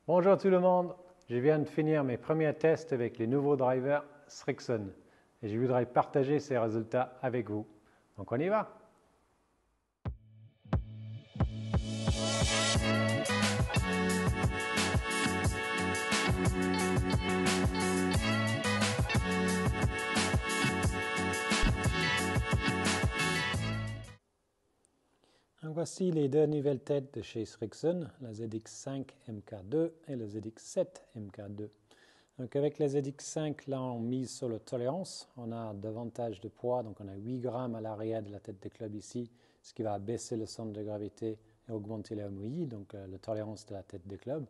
Bonjour tout le monde, je viens de finir mes premiers tests avec les nouveaux drivers Srixon et je voudrais partager ces résultats avec vous. Donc on y va! Donc voici les deux nouvelles têtes de chez Srixon, la ZX5 MK2 et la ZX7 MK2. Donc avec la ZX5, là on mise sur la tolérance, on a davantage de poids, donc on a 8 grammes à l'arrière de la tête de club ici, ce qui va baisser le centre de gravité et augmenter la MOI, donc la tolérance de la tête de club.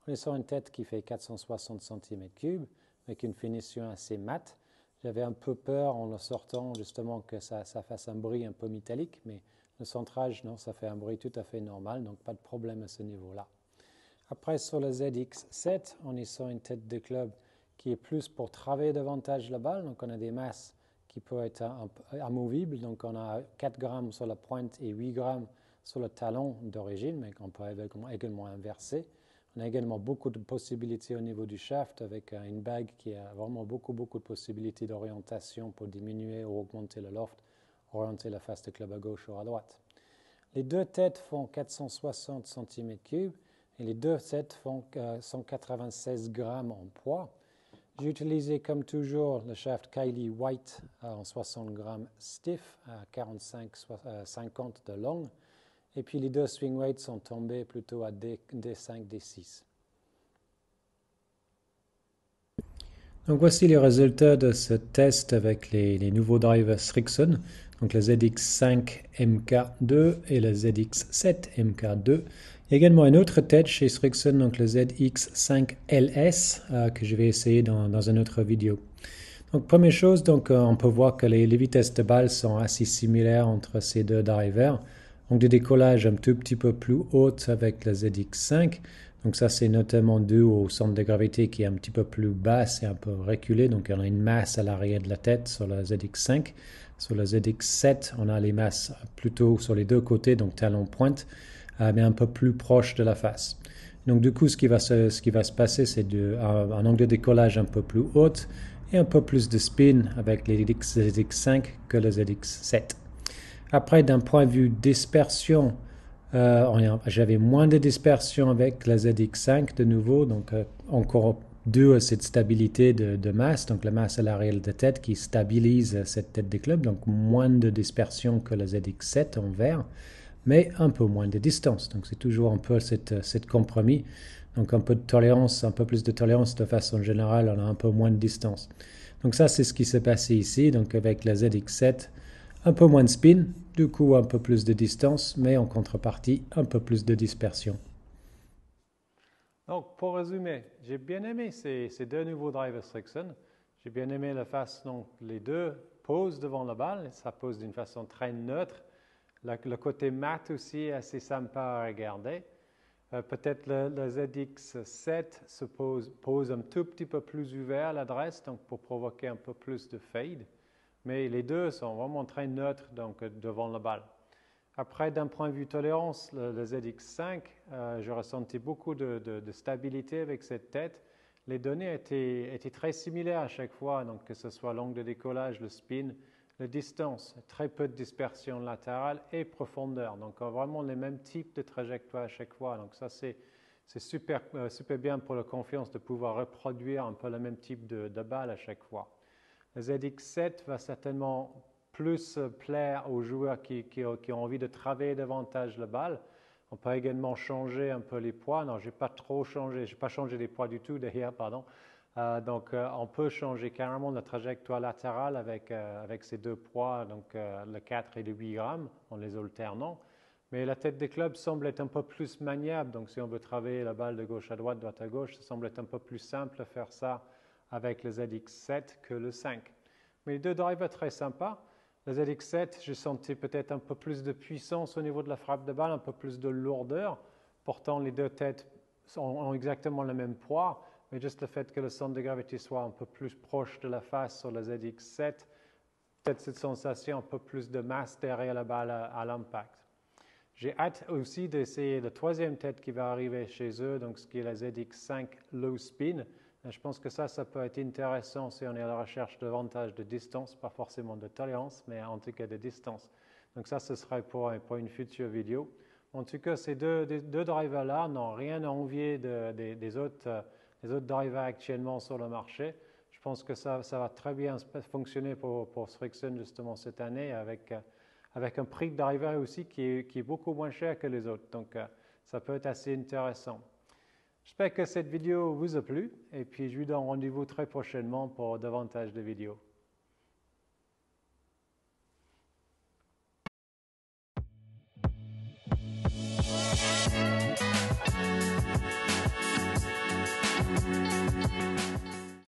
On est sur une tête qui fait 460 cm3 avec une finition assez mate. J'avais un peu peur en le sortant justement que ça fasse un bruit un peu métallique, mais le centrage, non, ça fait un bruit tout à fait normal, donc pas de problème à ce niveau-là. Après, sur le ZX7, on est sur une tête de club qui est plus pour travailler davantage la balle. Donc, on a des masses qui peuvent être amovibles. Donc, on a 4 grammes sur la pointe et 8 grammes sur le talon d'origine, mais qu'on peut également inverser. On a également beaucoup de possibilités au niveau du shaft avec une bague qui a vraiment beaucoup de possibilités d'orientation pour diminuer ou augmenter le loft, orienter la face de club à gauche ou à droite. Les deux têtes font 460 cm3 et les deux têtes font 196 grammes en poids. J'ai utilisé comme toujours le shaft Kylie White en 60 grammes stiff à 45-50 de long. Et puis les deux swing weights sont tombés plutôt à D5, D6. Donc voici les résultats de ce test avec les nouveaux drivers Srixon, donc la ZX5 MK2 et la ZX7 MK2. Il y a également une autre tête chez Srixon, donc le ZX5 LS, que je vais essayer dans une autre vidéo. Donc première chose, donc, on peut voir que les vitesses de balle sont assez similaires entre ces deux drivers. Donc des décollages un tout petit peu plus hautes avec la ZX5. Donc ça, c'est notamment dû au centre de gravité qui est un petit peu plus basse et un peu reculé. Donc on a une masse à l'arrière de la tête sur la ZX5. Sur la ZX7, on a les masses plutôt sur les deux côtés, donc talon pointe, mais un peu plus proche de la face. Donc du coup, ce qui va se passer, c'est un angle de décollage un peu plus haut et un peu plus de spin avec les ZX5 que le ZX7. Après, d'un point de vue dispersion, j'avais moins de dispersion avec la ZX5 de nouveau, donc encore dû à cette stabilité de masse, donc la masse à l'arrière de tête qui stabilise cette tête de club, donc moins de dispersion que la ZX7 en vert, mais un peu moins de distance. Donc c'est toujours un peu cette compromis. Donc un peu de tolérance, un peu plus de tolérance de façon générale, on a un peu moins de distance. Donc ça, c'est ce qui s'est passé ici, donc avec la ZX7. Un peu moins de spin, du coup un peu plus de distance, mais en contrepartie, un peu plus de dispersion. Donc, pour résumer, j'ai bien aimé ces deux nouveaux drivers Srixon. J'ai bien aimé la façon dont les deux posent devant la balle. Ça pose d'une façon très neutre. Le côté mat aussi est assez sympa à regarder. Peut-être le ZX7 pose un tout petit peu plus ouvert à l'adresse, donc pour provoquer un peu plus de fade. Mais les deux sont vraiment très neutres donc, devant la balle. Après, d'un point de vue tolérance, le ZX5, je ressentais beaucoup de stabilité avec cette tête. Les données étaient très similaires à chaque fois, donc que ce soit l'angle de décollage, le spin, la distance, très peu de dispersion latérale et profondeur. Donc vraiment les mêmes types de trajectoires à chaque fois. Donc ça, c'est super bien pour la confiance de pouvoir reproduire un peu le même type de balle à chaque fois. Le ZX7 va certainement plus plaire aux joueurs qui ont envie de travailler davantage la balle. On peut également changer un peu les poids. Non, je n'ai pas trop changé, je n'ai pas changé les poids du tout d'ailleurs, pardon. Donc, on peut changer carrément la trajectoire latérale avec ces deux poids, donc le 4 et le 8 grammes, en les alternant. Mais la tête des clubs semble être un peu plus maniable. Donc, si on veut travailler la balle de gauche à droite à gauche, ça semble être un peu plus simple de faire ça avec le ZX7 que le 5. Mais les deux drivers très sympas. Le ZX7, j'ai senti peut-être un peu plus de puissance au niveau de la frappe de balle, un peu plus de lourdeur. Pourtant, les deux têtes ont exactement le même poids, mais juste le fait que le centre de gravité soit un peu plus proche de la face sur le ZX7, peut-être cette sensation un peu plus de masse derrière la balle à l'impact. J'ai hâte aussi d'essayer la troisième tête qui va arriver chez eux, donc ce qui est la ZX5 Low Spin. Je pense que ça peut être intéressant si on est à la recherche davantage de distance, pas forcément de tolérance, mais en tout cas de distance. Donc ça, ce serait pour une future vidéo. En tout cas, ces deux drivers-là n'ont rien à envier des autres drivers actuellement sur le marché. Je pense que ça va très bien fonctionner pour Srixon justement cette année avec un prix de driver aussi qui est beaucoup moins cher que les autres. Donc, ça peut être assez intéressant. J'espère que cette vidéo vous a plu et puis je vous donne rendez-vous très prochainement pour davantage de vidéos.